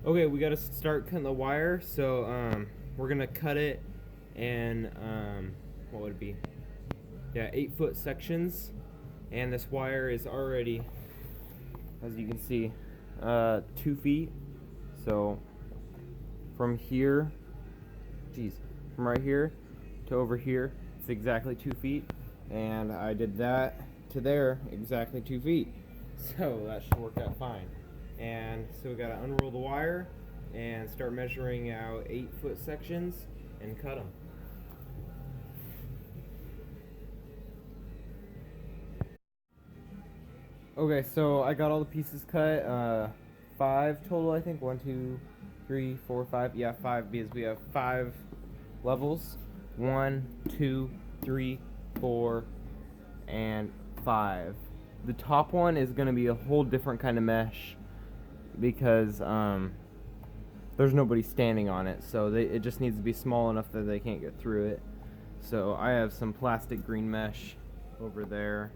Okay, we gotta start cutting the wire. So we're gonna cut it in what would it be? Yeah, 8-foot sections. And this wire is already, as you can see, 2 feet. So from here, from right here to over here, it's exactly 2 feet. And I did that to there, exactly 2 feet. So that should work out fine. And so we gotta unroll the wire and start measuring out 8-foot sections and cut them. Okay, so I got all the pieces cut. 5 total, I think. 1, 2, 3, 4, 5. Yeah, 5 because we have 5 levels. 1, 2, 3, 4, and 5. The top one is going to be a whole different kind of mesh because there's nobody standing on it, so it just needs to be small enough that they can't get through it. So I have some plastic green mesh over there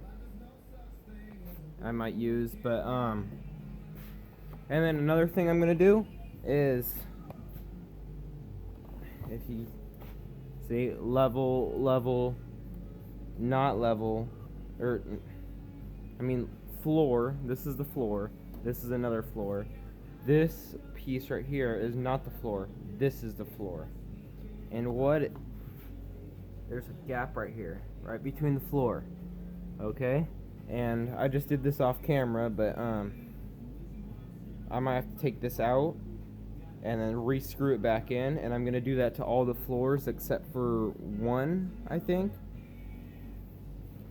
I might use, but and then another thing I'm gonna do is, if you see, level, not level, or I mean floor. This is the floor. This is another floor. This piece right here is not the floor. This is the floor. And there's a gap right here, right between the floor. Okay? And I just did this off camera, but I might have to take this out and then re-screw it back in, and I'm gonna do that to all the floors except for one, I think.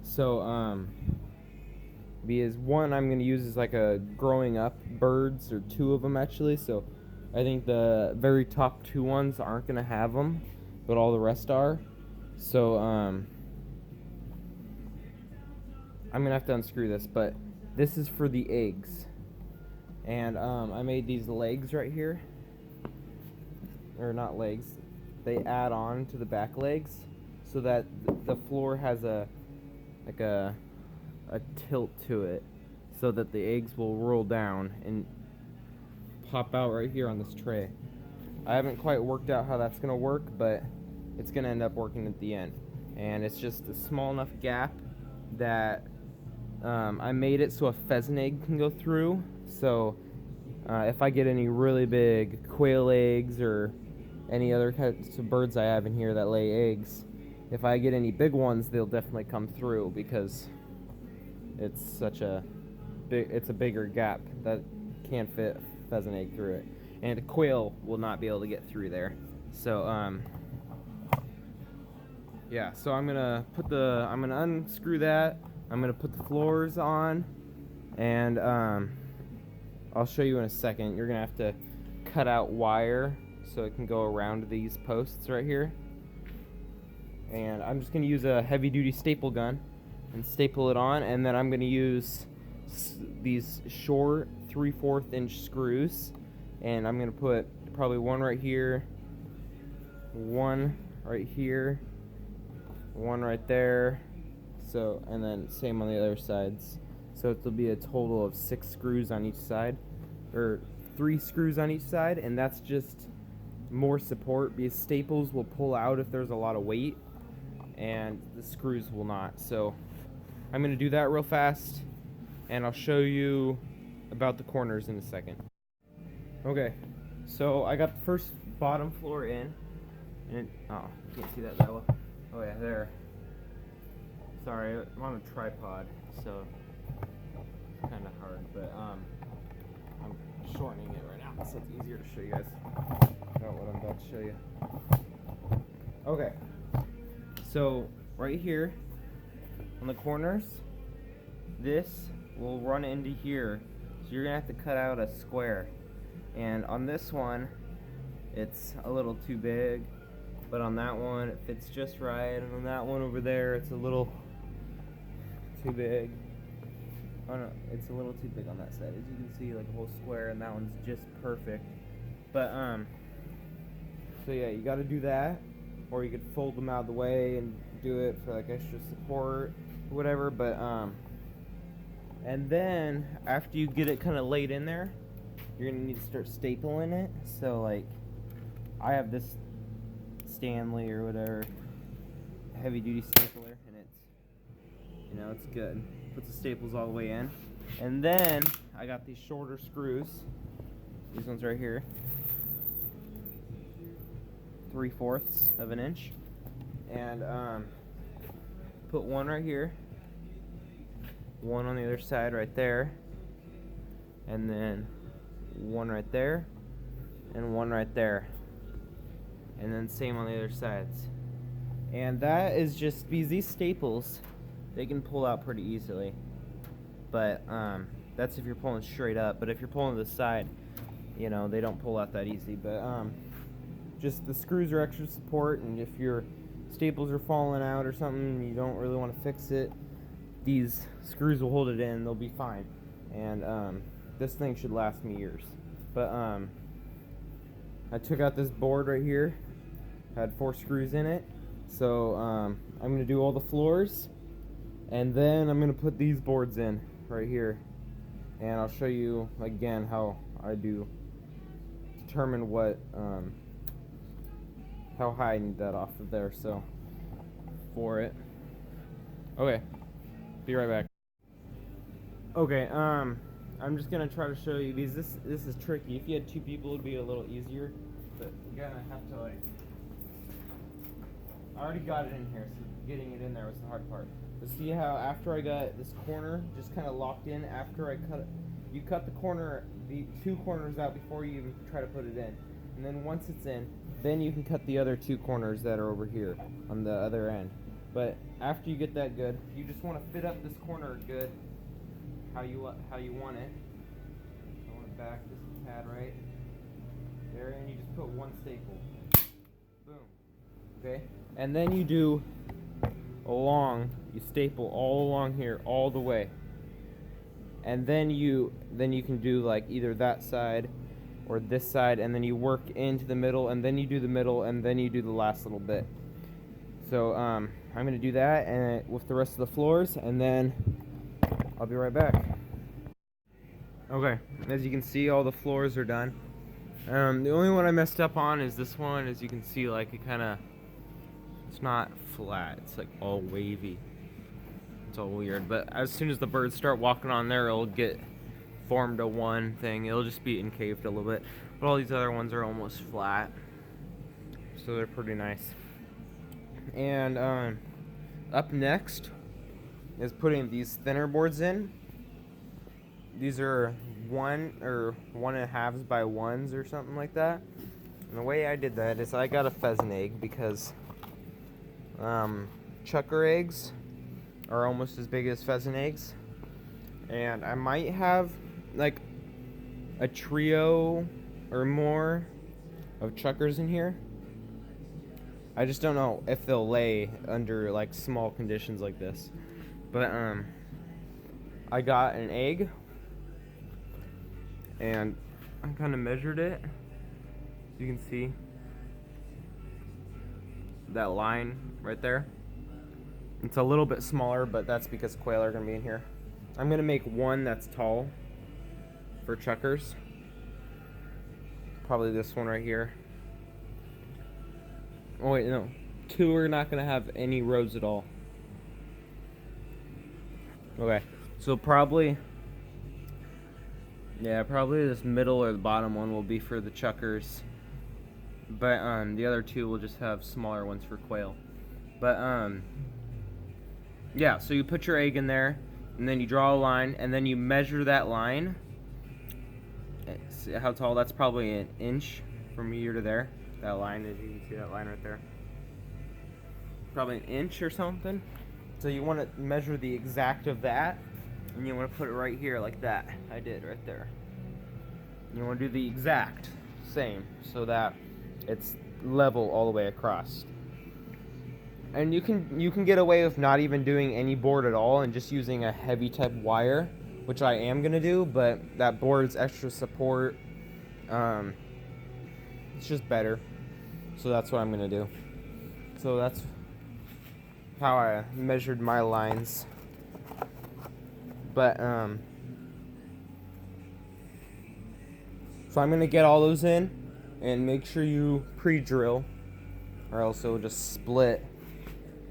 So because one I'm gonna use is like a growing up birds, or 2 of them actually. So I think the very top 2 ones aren't gonna have them, but all the rest are. So I'm gonna have to unscrew this, but this is for the eggs. And I made these legs right here, or not legs, they add on to the back legs so that the floor has a tilt to it, so that the eggs will roll down and pop out right here on this tray. I haven't quite worked out how that's gonna work, but it's gonna end up working at the end. And it's just a small enough gap that I made it so a pheasant egg can go through. So if I get any really big quail eggs or any other types of birds I have in here that lay eggs, if I get any big ones, they'll definitely come through because it's such a it's a bigger gap that can't fit a pheasant egg through it, and a quail will not be able to get through there. So yeah, so I'm gonna unscrew that. I'm gonna put the floors on, and I'll show you in a second. You're gonna have to cut out wire so it can go around these posts right here. And I'm just gonna use a heavy-duty staple gun and staple it on, and then I'm gonna use these short 3/4 inch screws, and I'm gonna put probably one right here, one right here, one right there, so, and then same on the other sides. So it'll be a total of 6 screws on each side, or 3 screws on each side, and that's just more support because staples will pull out if there's a lot of weight and the screws will not. So I'm gonna do that real fast and I'll show you about the corners in a second. Okay, so I got the first bottom floor in, and oh, you can't see that well. Oh yeah, there. Sorry, I'm on a tripod, so it's kind of hard, but I'm shortening it right now so it's easier to show you guys about what I'm about to show you. Okay, so right here on the corners, this will run into here, so you're gonna have to cut out a square. And on this one, it's a little too big, but on that one it fits just right, and on that one over there it's a little too big. Oh no, it's a little too big on that side. As you can see, like a whole square, and that one's just perfect. But so yeah, you got to do that, or you could fold them out of the way and do it for like extra support, or whatever. But and then after you get it kind of laid in there, you're gonna need to start stapling it. So like, I have this Stanley or whatever heavy duty stapler, and it's good. Puts the staples all the way in, and then I got these shorter screws. These ones right here, 3/4 of an inch, and put one right here, one on the other side right there, and then one right there, and one right there, and then same on the other sides. And that is just because these staples, they can pull out pretty easily, but that's if you're pulling straight up. But if you're pulling to the side, they don't pull out that easy. But just the screws are extra support, and if your staples are falling out or something and you don't really want to fix it, these screws will hold it in. They'll be fine, and this thing should last me years. But I took out this board right here, had 4 screws in it, so I'm going to do all the floors, and then I'm going to put these boards in right here, and I'll show you again how I determine what how high I need that off of there, so for it. Okay, be right back. Okay, I'm just gonna try to show you because this is tricky. If you had 2 people, it'd be a little easier, but you're gonna have to like. I already got it in here, so getting it in there was the hard part. But see how after I got this corner just kind of locked in after I cut it, you cut the 2 corners out before you even try to put it in, and then once it's in, then you can cut the other 2 corners that are over here on the other end. But after you get that good, you just want to fit up this corner good, how you want it. I want it back this pad right there, and you just put 1 staple. Boom. Okay, and then you do you staple all along here all the way, and then you can do like either that side or this side, and then you work into the middle, and then you do the middle, and then you do the last little bit. So I'm gonna do that and with the rest of the floors, and then I'll be right back. Okay, as you can see, all the floors are done. The only one I messed up on is this one. As you can see, like it's not flat, it's like all wavy. It's all weird, but as soon as the birds start walking on there, it'll get formed to one thing. It'll just be encaved a little bit, but all these other ones are almost flat, so they're pretty nice. And up next is putting these thinner boards in. These are 1 or 1.5s by 1s or something like that. And the way I did that is I got a pheasant egg because chucker eggs are almost as big as pheasant eggs, and I might have like a trio or more of chuckers in here. I just don't know if they'll lay under like small conditions like this, but I got an egg and I kind of measured it. You can see that line right there. It's a little bit smaller, but that's because quail are going to be in here. I'm going to make one that's tall for chuckers. Probably this one right here. Oh wait, no. 2 are not going to have any rows at all. Okay, so probably this middle or the bottom one will be for the chuckers. But the other 2 will just have smaller ones for quail. But yeah, so you put your egg in there, and then you draw a line, and then you measure that line. See how tall? That's probably 1 inch from here to there. That line, as you can see that line right there. Probably 1 inch or something. So you want to measure the exact of that, and you want to put it right here like that. I did right there. You want to do the exact same so that it's level all the way across. And you can get away with not even doing any board at all and just using a heavy type wire, which I am gonna do, but that board's extra support. It's just better, so that's what I'm gonna do. So that's how I measured my lines. But So I'm gonna get all those in, and make sure you pre-drill, or else it'll just split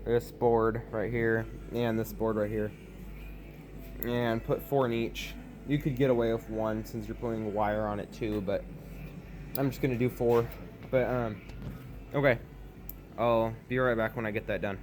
this board right here and this board right here. And put 4 in each. You could get away with 1 since you're putting wire on it too, but I'm just gonna do 4. But okay, I'll be right back when I get that done.